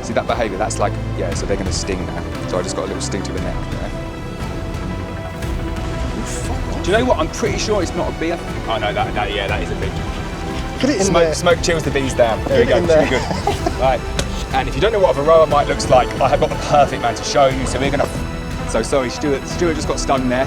See that behaviour? That's like, yeah, so they're going to sting now. So I just got a little sting to the neck there. Do you know what? I'm pretty sure it's not a bee. Oh no, yeah, that is a bee. Get it in there. Smoke chills the bees down. There we go, really good. Right, and if you don't know what a varroa mite looks like, I have got the perfect man to show you, so we're gonna... So sorry, Stewart just got stung there.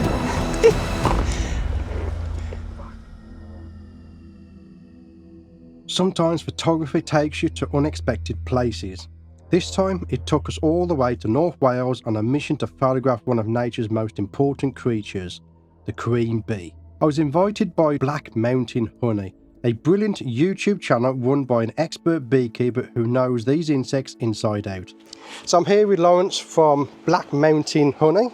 Sometimes photography takes you to unexpected places. This time, it took us all the way to North Wales on a mission to photograph one of nature's most important creatures, the queen bee. I was invited by Black Mountain Honey, a brilliant YouTube channel run by an expert beekeeper who knows these insects inside out. So I'm here with Lawrence from Black Mountain Honey,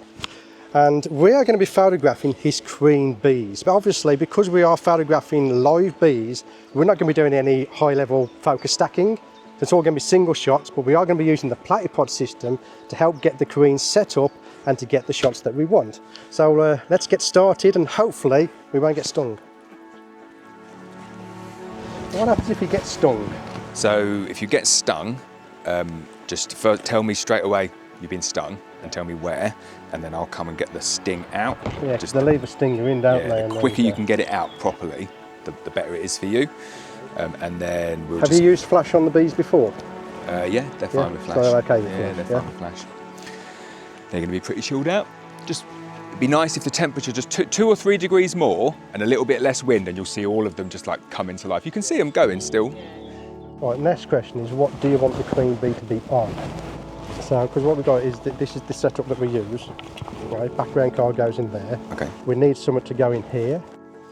and we are going to be photographing his queen bees. But obviously, because we are photographing live bees, we're not going to be doing any high-level focus stacking. It's all going to be single shots, but we are going to be using the platypod system to help get the queens set up and to get the shots that we want. So let's get started, and hopefully we won't get stung. What happens if you get stung? So if you get stung, just first tell me straight away you've been stung and tell me where, and then I'll come and get the sting out. Yeah, just they leave a stinger in, don't they? The quicker you can get it out properly, the better it is for you. And then we'll Have you used flash on the bees before? Yeah, they're fine with flash. So they're okay with yeah, they're fine with flash. They're going to be pretty chilled out. Just, it'd be nice if the temperature just 2 or 3 degrees more and a little bit less wind, and you'll see all of them just like come into life. You can see them going still. Right, next question is, what do you want the queen bee to be on? So, because what we've got is that this is the setup that we use. Right, background card goes in there. Okay. We need something to go in here.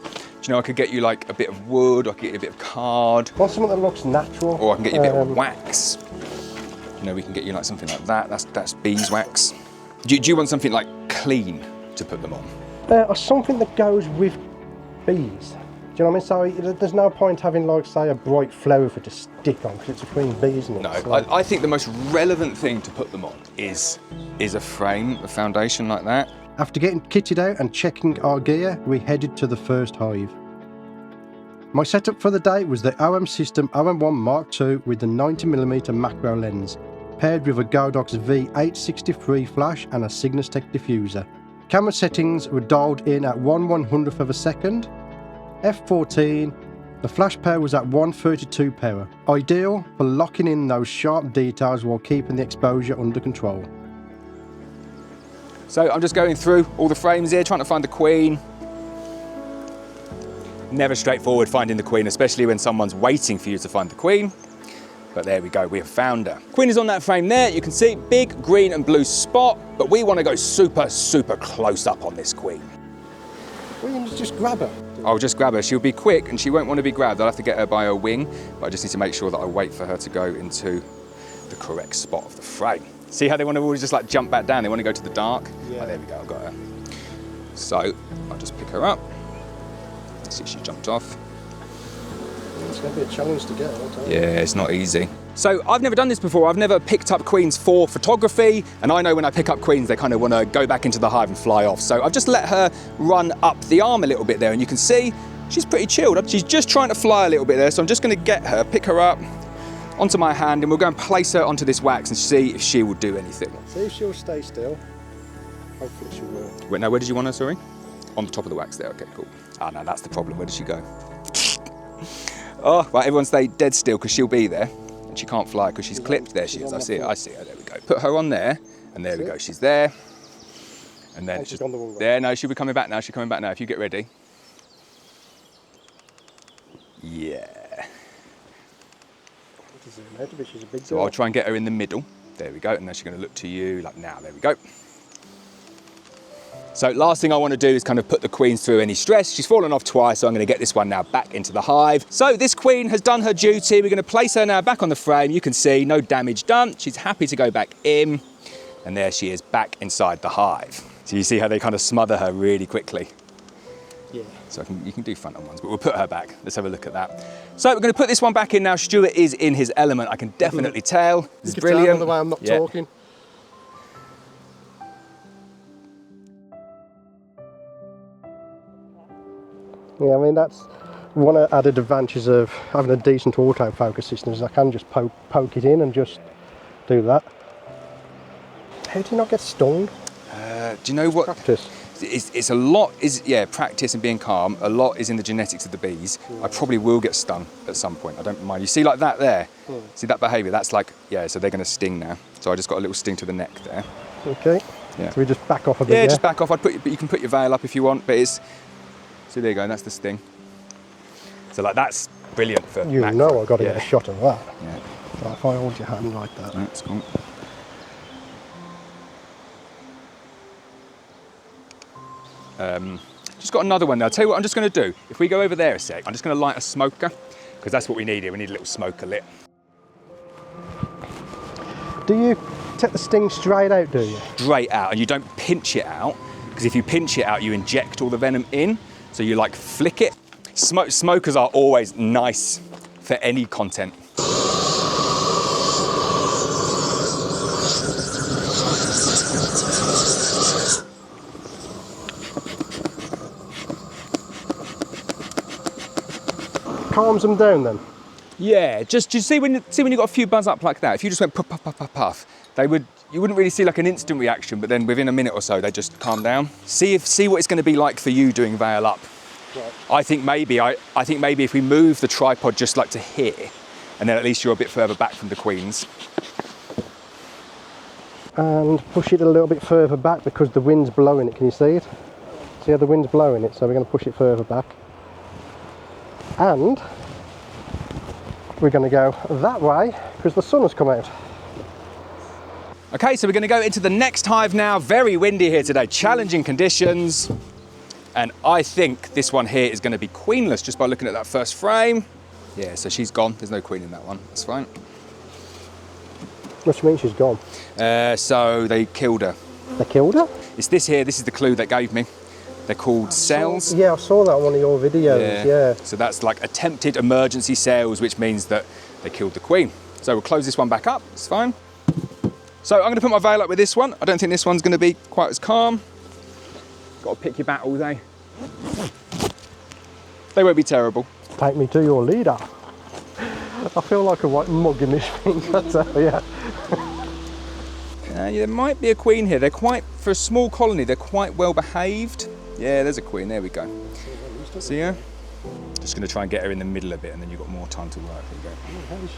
Do you know, I could get you like a bit of wood, I could get you a bit of card. Want something that looks natural. Or I can get you a bit of wax. You know, we can get you like something like that. That's beeswax. Do you want something like clean to put them on? Or something that goes with bees. Do you know what I mean? So there's no point having, like, say, a bright flower for to stick on, because it's a queen bee, isn't it? No, so, I think the most relevant thing to put them on is a frame, a foundation like that. After getting kitted out and checking our gear, we headed to the first hive. My setup for the day was the OM System OM1 Mark II with the 90mm macro lens, paired with a Godox V863 flash and a Cygnus Tech diffuser. Camera settings were dialed in at 1/100th of a second, f14, the flash power was at 132 power, ideal for locking in those sharp details while keeping the exposure under control. So I'm just going through all the frames here, trying to find the queen. Never straightforward finding the queen, especially when someone's waiting for you to find the queen. But there we go, we have found her. Queen is on that frame there, you can see big green and blue spot, but we want to go super, super close up on this queen. Well, you can just grab her. I'll just grab her, she'll be quick and she won't want to be grabbed. I'll have to get her by her wing, but I just need to make sure that I wait for her to go into the correct spot of the frame. See how they want to always just like jump back down? They want to go to the dark? Yeah. Oh, there we go, I've got her. So, I'll just pick her up. Let's see if she jumped off. It's going to be a challenge to get, I'll tell you. Yeah, it's not easy. So, I've never done this before. I've never picked up queens for photography, and I know when I pick up queens, they kind of want to go back into the hive and fly off. So, I've just let her run up the arm a little bit there, and you can see she's pretty chilled. She's just trying to fly a little bit there, so I'm just going to get her, pick her up, onto my hand, and we'll go and place her onto this wax and see if she will do anything. See if she'll stay still. Hopefully she will. Wait, no, where did you want her, sorry? On the top of the wax there, okay, cool. Ah, no, that's the problem. Where did she go? Oh, right, everyone stay dead still because she'll be there. And she can't fly because she's clipped. There she is, I see her, there we go. Put her on there, and there we go, she's there. And then it's just, there, no, she'll be coming back now, she's coming back now, if you get ready. Yeah. So I'll try and get her in the middle. There we go, and then she's going to look to you like now. There we go. So last thing I want to do is kind of put the queens through any stress. She's fallen off twice, so I'm going to get this one now back into the hive. So this queen has done her duty. We're going to place her now back on the frame. You can see no damage done. She's happy to go back in, and there she is back inside the hive. So you see how they kind of smother her really quickly. Yeah. So you can do front-on ones, but we'll put her back. Let's have a look at that. So we're going to put this one back in now. Stewart is in his element. I can definitely tell. This is brilliant. Tell by the way I'm not talking. Yeah, I mean, that's one of the added advantages of having a decent autofocus system is I can just poke it in and just do that. How do you not get stung? Do you know what? Practice. It's a lot, yeah, practice and being calm. A lot is in the genetics of the bees. I probably will get stung at some point. I don't mind. You see like that there? See that behaviour? That's like, yeah, so they're going to sting now. So I just got a little sting to the neck there. Okay. Yeah. So we just back off a bit. Yeah, just back off. But you can put your veil up if you want, but it's, so there you go, and that's the sting. So like that's brilliant for You macro. know I've got to get a shot of that. Yeah. So if I hold your hand like that. That's cool. Just got another one there. I'll tell you what I'm just going to do. If we go over there a sec, I'm just going to light a smoker, because that's what we need here. We need a little smoker lit. Do you take the sting straight out, do you? Straight out, and you don't pinch it out, because if you pinch it out, you inject all the venom in. So you like flick it. Smokers are always nice for any content. Calms them down then? Yeah, just you see when you got a few buzz up like that, if you just went puff, puff, puff, puff, puff, you wouldn't really see like an instant reaction, but then within a minute or so, they just calm down. See what it's going to be like for you doing veil up. Right. I think maybe if we move the tripod just like to here, and then at least you're a bit further back from the queens. And push it a little bit further back because the wind's blowing it. Can you see it? See how the wind's blowing it? So we're going to push it further back. And we're going to go that way because the sun has come out. Okay, so we're going to go into the next hive now. Very windy here today, challenging conditions. And I think this one here is going to be queenless just by looking at that first frame. Yeah, so she's gone. There's no queen in that one. That's fine. What do you mean she's gone? So they killed her. They killed her? It's this here. This is the clue they gave me. They're called cells. Yeah, I saw that on one of your videos. Yeah. So that's like attempted emergency cells, which means that they killed the queen. So we'll close this one back up. It's fine. So I'm going to put my veil up with this one. I don't think this one's going to be quite as calm. Got to pick your battles, eh? They won't be terrible. Take me to your leader. I feel like a white mug in this thing, I tell you. There might be a queen here. They're quite, for a small colony, they're quite well behaved. Yeah, there's a queen. There we go. See her? Just going to try and get her in the middle a bit, and then you've got more time to work. There you go. How is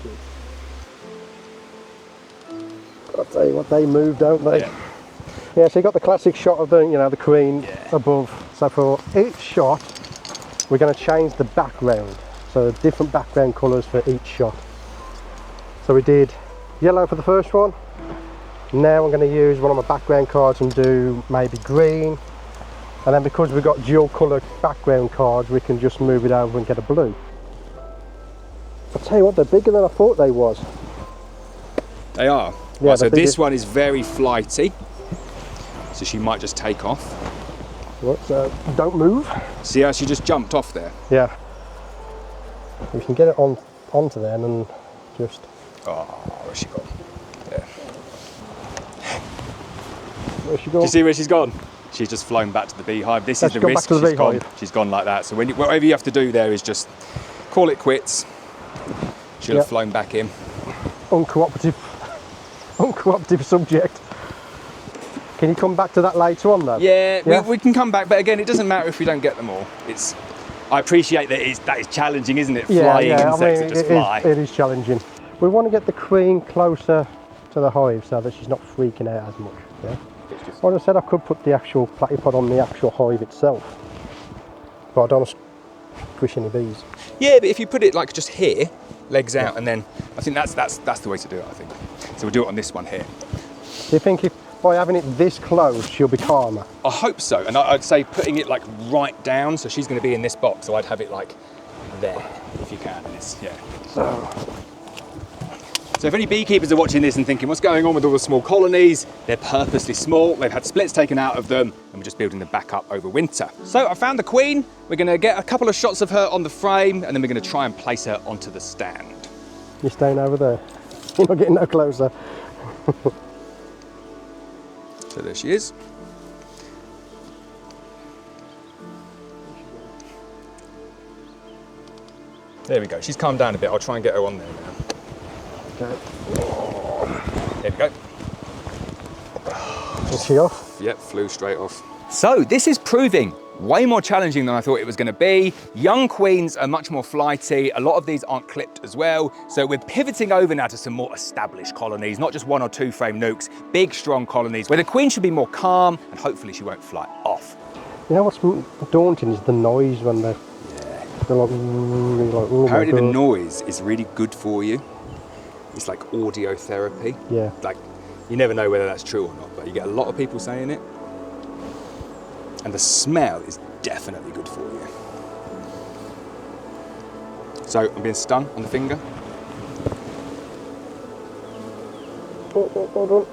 she? I'll tell you what, they move, don't they? Yeah, so you got the classic shot of the queen above. So for each shot, we're going to change the background. So different background colours for each shot. So we did yellow for the first one. Now I'm going to use one of my background cards and do maybe green. And then because we've got dual colour background cards, we can just move it over and get a blue. I'll tell you what, they're bigger than I thought they was. They are. Yeah, right, so this one is very flighty. So she might just take off. What, don't move. See how she just jumped off there? Yeah. We can get it onto then and just... Oh, where's she gone? There. Where's she gone? Do you see where she's gone? She's just flown back to the beehive. This is the risk. She's gone like that. So whatever you have to do there is just call it quits. She'll have flown back in. Uncooperative subject. Can you come back to that later on though? Yeah? We can come back, but again, it doesn't matter if we don't get them all. I appreciate that that is challenging, isn't it? Flying insects that just fly. It is challenging. We want to get the queen closer to the hive so that she's not freaking out as much. Yeah. Like I said, I could put the actual platypod on the actual hive itself, but I don't want to squish any bees. Yeah, but if you put it like just here, legs out, and then I think that's the way to do it. I think. So we'll do it on this one here. Do you think if by having it this close, she'll be calmer? I hope so, and I'd say putting it like right down, so she's going to be in this box, so I'd have it like there, if you can. So if any beekeepers are watching this and thinking, what's going on with all the small colonies? They're purposely small, they've had splits taken out of them, and we're just building them back up over winter. So I found the queen. We're going to get a couple of shots of her on the frame, and then we're going to try and place her onto the stand. You're staying over there. You're not getting no closer. So there she is. There we go. She's calmed down a bit. I'll try and get her on there now. Okay. Here we go. Is she off? Yep, flew straight off. So this is proving way more challenging than I thought it was going to be. Young queens are much more flighty. A lot of these aren't clipped as well. So we're pivoting over now to some more established colonies, not just 1 or 2 frame nukes, big, strong colonies where the queen should be more calm and hopefully she won't fly off. You know what's daunting is the noise when they're like, oh. Apparently the noise is really good for you. It's like audio therapy. Yeah. Like, you never know whether that's true or not, but you get a lot of people saying it. And the smell is definitely good for you. So I'm being stung on the finger. Hold on.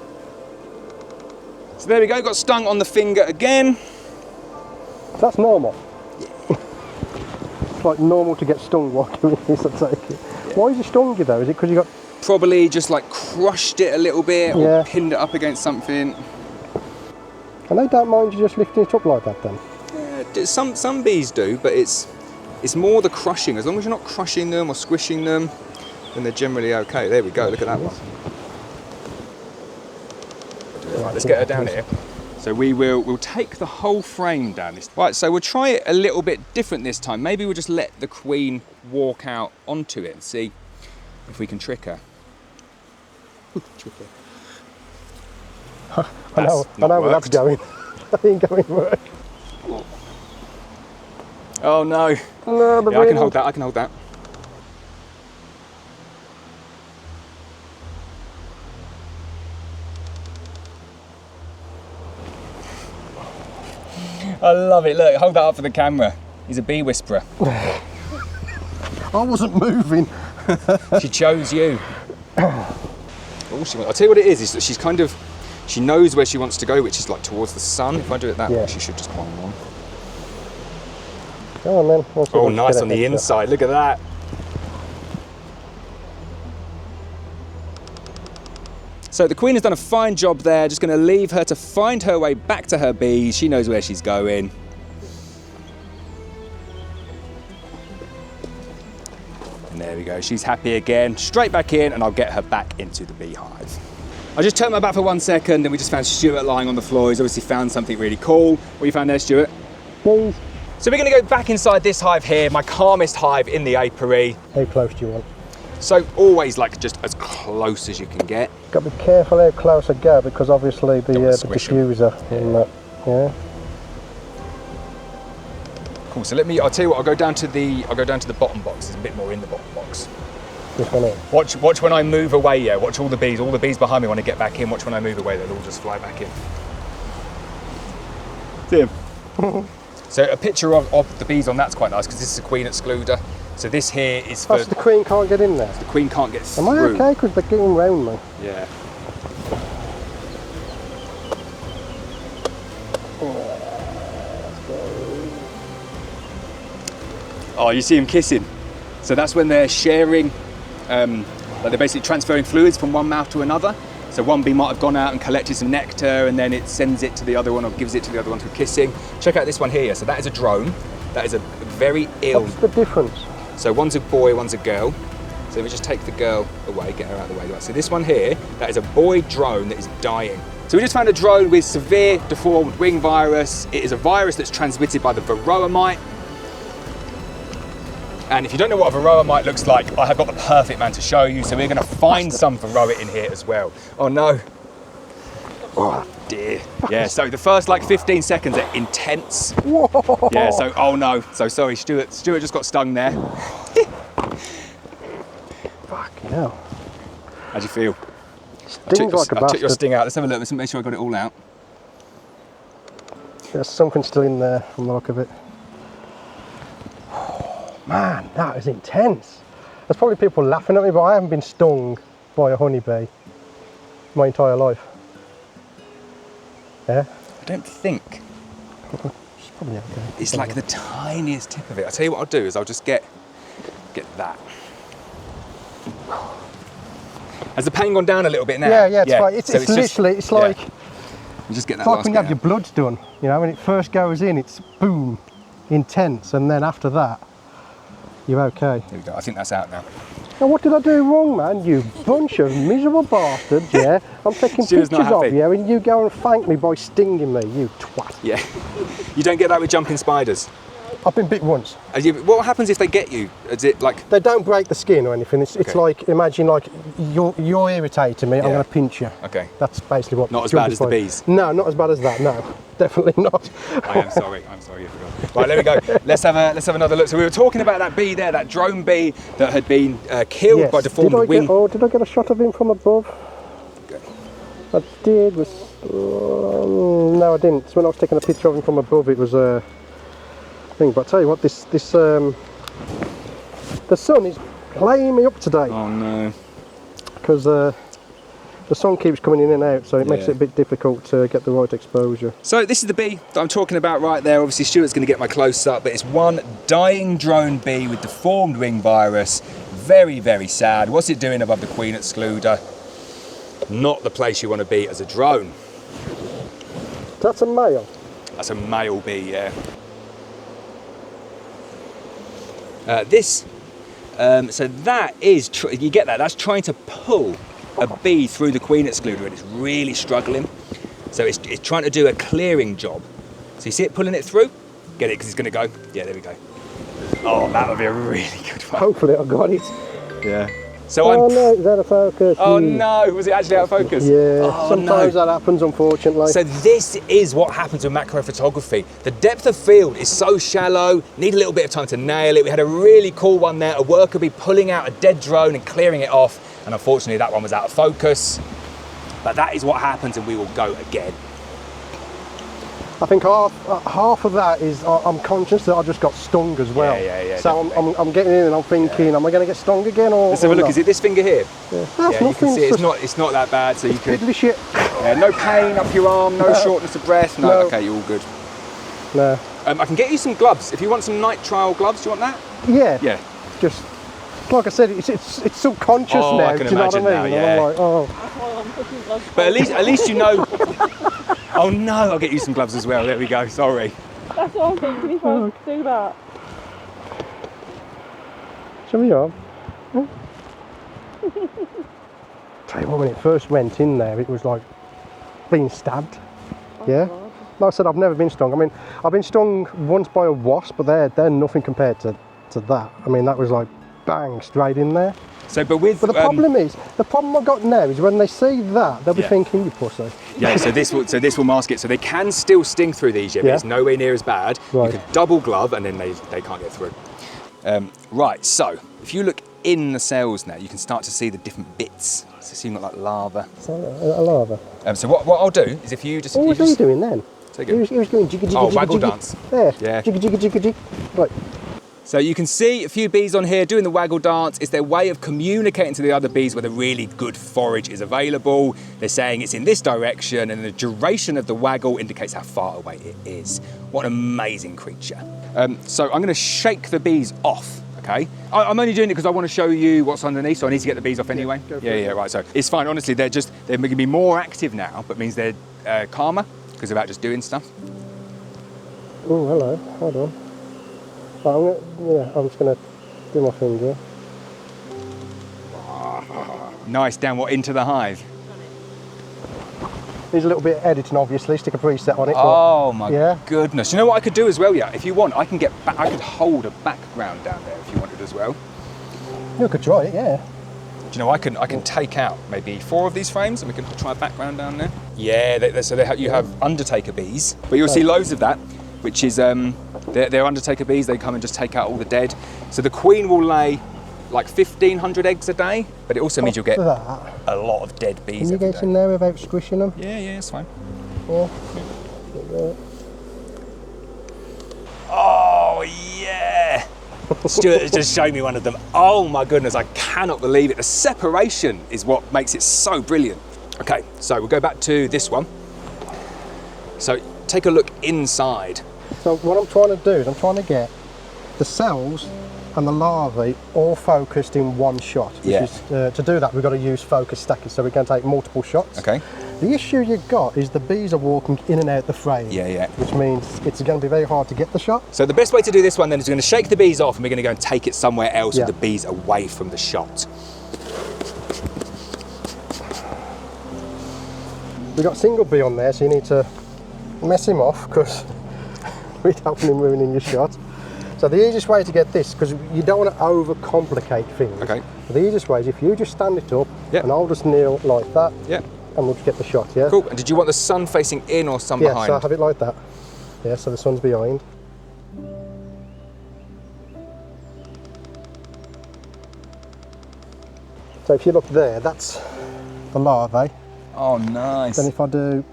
So there we go, got stung on the finger again. That's normal. It's like normal to get stung while doing this, I take it. Why is it stung you though? Is it because you got... Probably just like crushed it a little bit or Yeah. pinned it up against something. And they don't mind you just lifting it up like that then? Yeah, some bees do, but it's more the crushing. As long as you're not crushing them or squishing them, then they're generally okay. There we go, look at that one. Right, let's get her down here. So we'll take the whole frame down this. Right, so we'll try it a little bit different this time. Maybe we'll just let the queen walk out onto it and see if we can trick her. Trick her. I know where that's going. That ain't going to work. Oh no. No, Yeah, I can hold that, I can hold that. I love it, look, hold that up for the camera. He's a bee whisperer. I wasn't moving. She chose you. I'll tell you what it is that she's kind of, she knows where she wants to go, which is like towards the sun. If I do it that way, she should just climb on. Go on then. Oh, nice on the inside, look at that. So the queen has done a fine job there, just going to leave her to find her way back to her bees. She knows where she's going. And there we go, she's happy again. Straight back in and I'll get her back into the beehive. I just turned my back for 1 second and we just found Stewart lying on the floor. He's obviously found something really cool. What you found there, Stewart? Bees. So we're going to go back inside this hive here, my calmest hive in the apiary. How close do you want? So always like just as close as you can get. Got to be careful how close I go because obviously the diffuser and that. Yeah. Cool. So I'll tell you what. I'll go down to the bottom box. There's a bit more in the bottom box. This one here. Watch when I move away. Yeah. Watch all the bees. All the bees behind me want to get back in. Watch when I move away. They'll all just fly back in. See him. So a picture of the bees on that's quite nice because this is a queen excluder. So this here is for... So the queen can't get in there? The queen can't get through. Am I okay? Because they're getting round me. Yeah. Oh, you see them kissing. So that's when they're sharing, like they're basically transferring fluids from one mouth to another. So one bee might have gone out and collected some nectar and then it sends it to the other one or gives it to the other one through kissing. Check out this one here. So that is a drone. That is a very ill... What's the difference? So one's a boy, one's a girl. So if we just take the girl away, get her out of the way. So this one here, that is a boy drone that is dying. So we just found a drone with severe deformed wing virus. It is a virus that's transmitted by the varroa mite. And if you don't know what a varroa mite looks like, I have got the perfect man to show you. So we're gonna find some varroa in here as well. Oh no. Oh dear. Yeah, so the first like 15 seconds are intense. Whoa. Yeah, so, oh no. So sorry, Stewart just got stung there. Fucking hell. How'd you feel? Stings like a I took your bastard. sting out. Let's have a look. Let's make sure I got it all out. There's something still in there from the look of it. Oh, man, that is intense. There's probably people laughing at me, but I haven't been stung by a honeybee my entire life. Yeah? I don't think. It's probably okay. It's like the tiniest tip of it. I'll tell you what I'll do is I'll just get that. Has the pain gone down a little bit now? Yeah, it's like, it's literally, it's like, You just get that it's like last when you bit have your bloods done, you know, when it first goes in, it's boom, intense, and then after that, you're okay. There we go, I think that's out now. Now what did I do wrong, man? You bunch of miserable bastards, yeah? I'm taking She was pictures not of happy. you and you go and thank me by stinging me, you twat. Yeah. You don't get that with jumping spiders. I've been bit once. What happens if they get you? Is it like... They don't break the skin or anything. It's Okay. like, imagine like you're irritating me, I'm Yeah. going to pinch you. Okay. That's basically what... Not as bad as the jumping bees? spiders- No, not as bad as that, no. Definitely not. I am sorry, I forgot. Right, there we go. Let's have another look. So we were talking about that bee there, that drone bee that had been killed Yes. by deformed wing. Did I get a shot of him from above? Good. I did. No, I didn't. So when I was taking a picture of him from above, it was a thing. But I tell you what, the sun is playing me up today Oh no. because the sun keeps coming in and out, so it makes it a bit difficult to get the right exposure. So this is the bee that I'm talking about right there. Obviously Stuart's going to get my close up, but it's one dying drone bee with deformed wing virus. Very, very sad. What's it doing above the queen excluder? Not the place you want to be as a drone. That's a male. That's a male bee, yeah. So that is, you get that, that's trying to pull a bee through the queen excluder and it's really struggling. So it's trying to do a clearing job. So you see it pulling it through? Get it, because it's going to go. Yeah, there we go. Oh, that would be a really good one. Hopefully I got it. Yeah. So Oh no, it's out of focus. Oh no, was it actually out of focus? Yeah, Oh, sometimes no. that happens, unfortunately. So this is what happens with macro photography. The depth of field is so shallow, need a little bit of time to nail it. We had a really cool one there. A worker be pulling out a dead drone and clearing it off. And unfortunately that one was out of focus. But that is what happens and we will go again. I think half of that is I'm conscious that I just got stung as well. Yeah, so I'm getting in and I'm thinking, am I going to get stung again or? Let's have a look. not? Is it this finger here? Yeah, that's You nothing. can see it's not that bad. So you can. Piddly shit. Yeah, no pain up your arm, no shortness of breath. No, No. okay, you're all good. No. I can get you some gloves if you want some nitrile gloves. Do you want that? Yeah. Yeah. Just like I said, it's subconscious Oh, now. I can do you know what I imagine mean? now, And yeah. I'm like, oh. But at least you know. Oh no, I'll get you some gloves as well. There we go. Sorry. That's what I'm thinking if I was to do that. Shall we go? Tell you what, when it first went in there, it was like being stabbed. Yeah. Like I said, I've never been stung. I mean, I've been stung once by a wasp, but they're nothing compared to that. I mean, that was like bang straight in there. So, but the problem I've got now is when they see that, they'll be thinking, you pussy. Yeah, so this will mask it. So they can still sting through these, but it's nowhere near as bad. Right. You could double glove and then they can't get through. Right, so if you look in the cells now, you can start to see the different bits. So you've got like lava. So, a lava. So what I'll do is if you just... What was he doing then? Take He it. was going jiggy jiggy jiggy Waggle jiggy. dance. There. Yeah. Jiggy jiggy jiggy jiggy. Right. So you can see a few bees on here doing the waggle dance. It's their way of communicating to the other bees where the really good forage is available. They're saying it's in this direction and the duration of the waggle indicates how far away it is. What an amazing creature. So I'm going to shake the bees off, okay? I'm only doing it because I want to show you what's underneath, so I need to get the bees off anyway. Yeah, right, so it's fine. Honestly, they're going to be more active now, but means they're calmer because they're about just doing stuff. Oh, hello. Hold on. I'm just going to do my finger. Nice, down into the hive. Needs a little bit of editing, obviously. Stick a preset on it. Oh my yeah. goodness! You know what I could do as well? Yeah, if you want, I could hold a background down there if you wanted as well. You could try it, yeah. Do you know I can take out maybe 4 of these frames and we can try a background down there. Yeah, so you have Undertaker bees, but you'll see loads of that, which is they're Undertaker bees. They come and just take out all the dead. So the queen will lay like 1,500 eggs a day, but it also means you'll get a lot of dead bees. Can you get in there without squishing them? Yeah, it's fine. Yeah. Oh yeah! Stuart has just shown me one of them. Oh my goodness, I cannot believe it. The separation is what makes it so brilliant. Okay, so we'll go back to this one. So take a look inside. So what I'm trying to do is I'm trying to get the cells and the larvae all focused in one shot. Which is, to do that, we've got to use focus stacking, so we can take multiple shots. Okay. The issue you've got is the bees are walking in and out the frame. Yeah. Which means it's going to be very hard to get the shot. So the best way to do this one then is we're going to shake the bees off and we're going to go and take it somewhere else Yeah. with the bees away from the shot. We've got single bee on there, so you need to mess him off because we don't want him ruining your shot. So the easiest way to get this, because you don't want to overcomplicate things. Okay. The easiest way is if you just stand it up Yep. and I'll just kneel like that. Yep. And we'll just get the shot, yeah? Cool. And did you want the sun facing in or sun Yeah, behind? so I have it like that. Yeah, so the sun's behind. So if you look there, that's the larvae. Oh, nice. Then if I do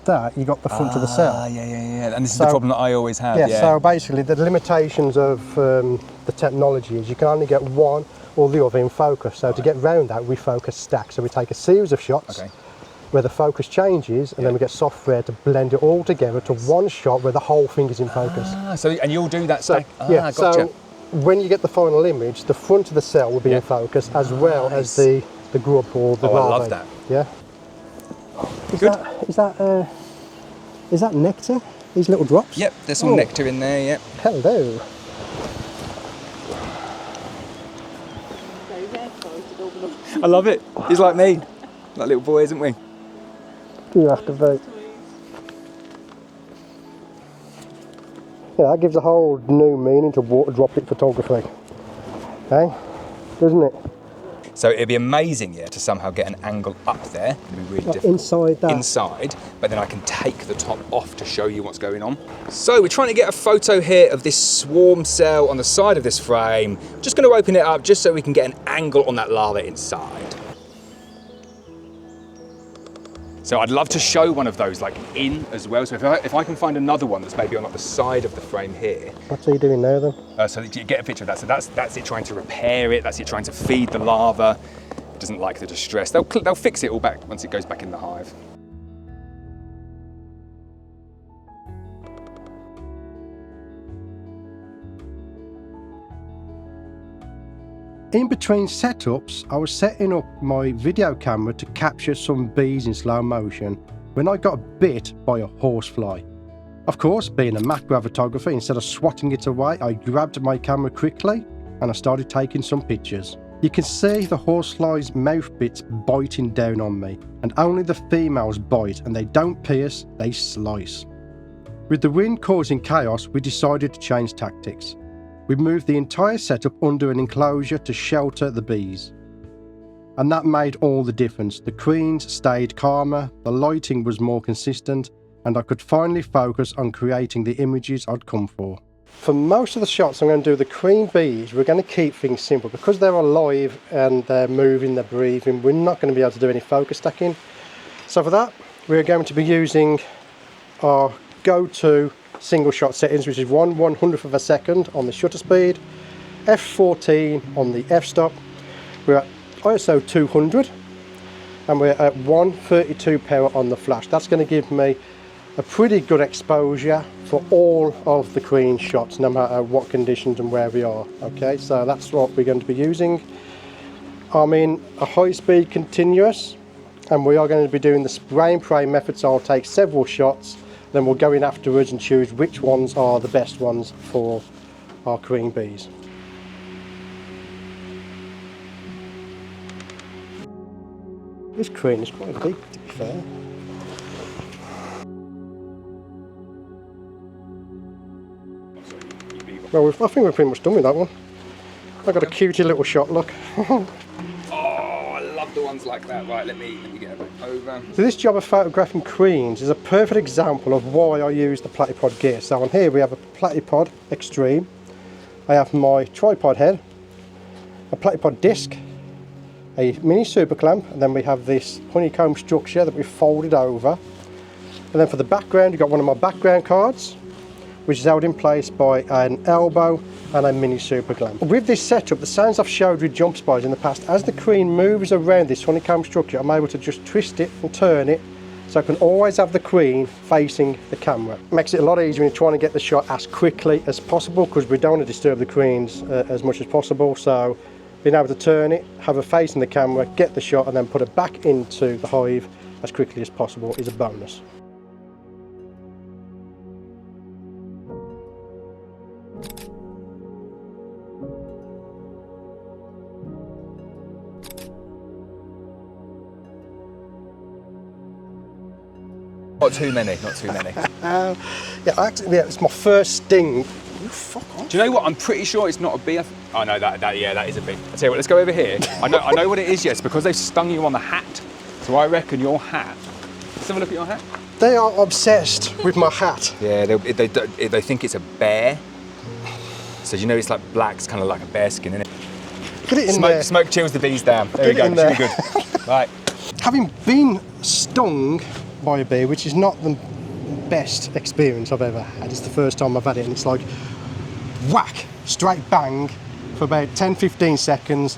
that, you got the front of the cell. Ah, yeah. And this is the problem that I always have. Yeah, so basically the limitations of the technology is you can only get one or the other in focus. So to get round that, we focus stack. So we take a series of shots where the focus changes, and then we get software to blend it all together to one shot where the whole thing is in focus. And you'll do that stack. Yeah, Gotcha. so when you get the final image, the front of the cell will be in focus as well as the grub or the larvae. I love that. Yeah. Is that nectar? These little drops? Yep, there's some nectar in there, yep. Hello. I love it. He's like me. Like little boy, isn't we? You have to vote. Yeah, that gives a whole new meaning to water droplet photography. Okay? Doesn't it? So it'd be amazing, yeah, to somehow get an angle up there. It'd be really difficult. Inside that. Inside, but then I can take the top off to show you what's going on. So we're trying to get a photo here of this swarm cell on the side of this frame. Just going to open it up just so we can get an angle on that larva inside. So I'd love to show one of those like in as well. So if I can find another one that's maybe on like the side of the frame here. What's he doing now then? So that you get a picture of that. So that's it trying to repair it. That's it trying to feed the larva. It doesn't like the distress. They'll fix it all back once it goes back in the hive. In between setups, I was setting up my video camera to capture some bees in slow motion when I got bit by a horsefly. Of course, being a macro photographer, instead of swatting it away, I grabbed my camera quickly and I started taking some pictures. You can see the horsefly's mouth bits biting down on me, and only the females bite, and they don't pierce, they slice. With the wind causing chaos, we decided to change tactics. We moved the entire setup under an enclosure to shelter the bees. And that made all the difference. The queens stayed calmer, the lighting was more consistent, and I could finally focus on creating the images I'd come for. For most of the shots I'm going to do the queen bees, we're going to keep things simple. Because they're alive and they're moving, they're breathing, we're not going to be able to do any focus stacking. So for that, we're going to be using our go-to single shot settings, which is 1/100th of a second on the shutter speed, f14 on the f-stop. We're at ISO 200 and we're at 132 power on the flash. That's going to give me a pretty good exposure for all of the queen shots, no matter what conditions and where we are. Okay, so that's what we're going to be using. I'm in a high-speed continuous, and we are going to be doing the spray and pray method, so I'll take several shots, then we'll go in afterwards and choose which ones are the best ones for our queen bees. This queen is quite big, to be fair. Well, I think we're pretty much done with that one. I got a cutie little shot, look. Oh, I love the ones like that. Right, let me get a bit over. So this job of photographing queens is a perfect example of why I use the Platypod gear. So on here we have a Platypod Extreme. I have my tripod head, a Platypod disc, a mini super clamp, and then we have this honeycomb structure that we've folded over. And then for the background, you've got one of my background cards, which is held in place by an elbow and a mini super clamp. With this setup, the sounds I've showed with jump spies in the past, as the queen moves around this honeycomb structure, I'm able to just twist it and turn it, so I can always have the queen facing the camera. Makes it a lot easier when you're trying to get the shot as quickly as possible, because we don't want to disturb the queens as much as possible. So being able to turn it, have her facing the camera, get the shot, and then put it back into the hive as quickly as possible is a bonus. Not too many, not too many. Yeah, it's my first sting. You fuck off. Do you know what? I'm pretty sure it's not a bee. Oh no, yeah, that is a bee. I tell you what, let's go over here. I know what it is. Yes, because they've stung you on the hat. So I reckon your hat. Let's have a look at your hat. They are obsessed with my hat. Yeah, they think it's a bear. So you know it's like black, it's kind of like a bear skin, isn't it? Put it in there. Smoke chills the bees down. There we go. It's really good. Right. Having been stung by a bee, which is not the best experience I've ever had. It's the first time I've had it, and it's like whack, straight bang for about 10-15 seconds.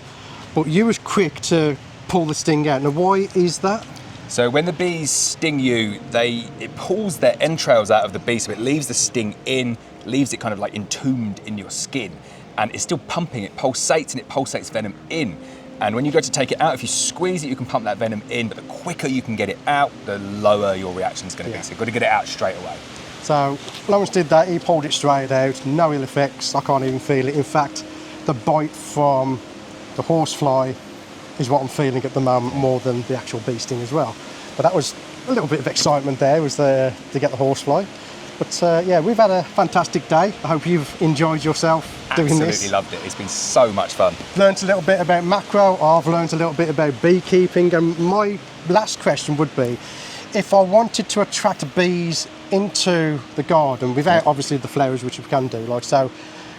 But you was quick to pull the sting out. Now, why is that? So when the bees sting you, it pulls their entrails out of the bee, so it leaves the sting in, leaves it kind of like entombed in your skin, and it's still pumping. It pulsates, and it pulsates venom in. And when you go to take it out, if you squeeze it, you can pump that venom in, but the quicker you can get it out, the lower your reaction is going to be. So you've got to get it out straight away. So Lawrence did that, he pulled it straight out, no ill effects, I can't even feel it. In fact, the bite from the horsefly is what I'm feeling at the moment more than the actual bee sting as well. But that was a little bit of excitement there, was to get the horsefly. But yeah, we've had a fantastic day. I hope you've enjoyed yourself doing this. Absolutely loved it. It's been so much fun. Learned a little bit about macro, I've learned a little bit about beekeeping, and my last question would be, if I wanted to attract bees into the garden without obviously the flowers, which we can do, like so,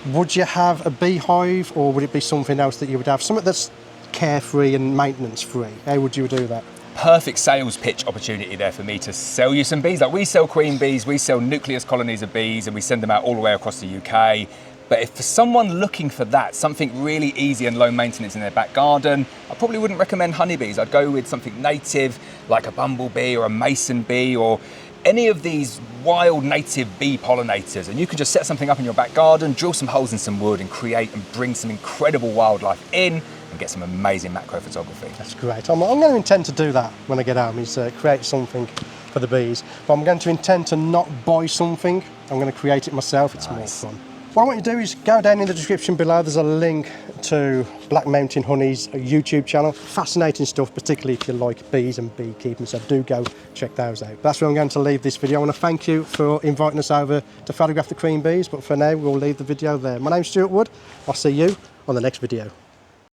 would you have a beehive, or would it be something else that you would have? Something that's carefree and maintenance free. How would you do that? Perfect sales pitch opportunity there for me to sell you some bees. Like, we sell queen bees, we sell nucleus colonies of bees, and we send them out all the way across the UK. But if for someone looking for that, something really easy and low maintenance in their back garden, I probably wouldn't recommend honeybees. I'd go with something native, like a bumblebee or a mason bee, or any of these wild native bee pollinators. And you can just set something up in your back garden, drill some holes in some wood, and create and bring some incredible wildlife in, and get some amazing macro photography. That's great. I'm going to intend to do that when I get home, is create something for the bees. But I'm going to intend to not buy something. I'm going to create it myself. It's more fun. What I want you to do is go down in the description below. There's a link to Black Mountain Honey's YouTube channel. Fascinating stuff, particularly if you like bees and beekeeping. So do go check those out. That's where I'm going to leave this video. I want to thank you for inviting us over to photograph the queen bees. But for now, we'll leave the video there. My name's Stewart Wood. I'll see you on the next video.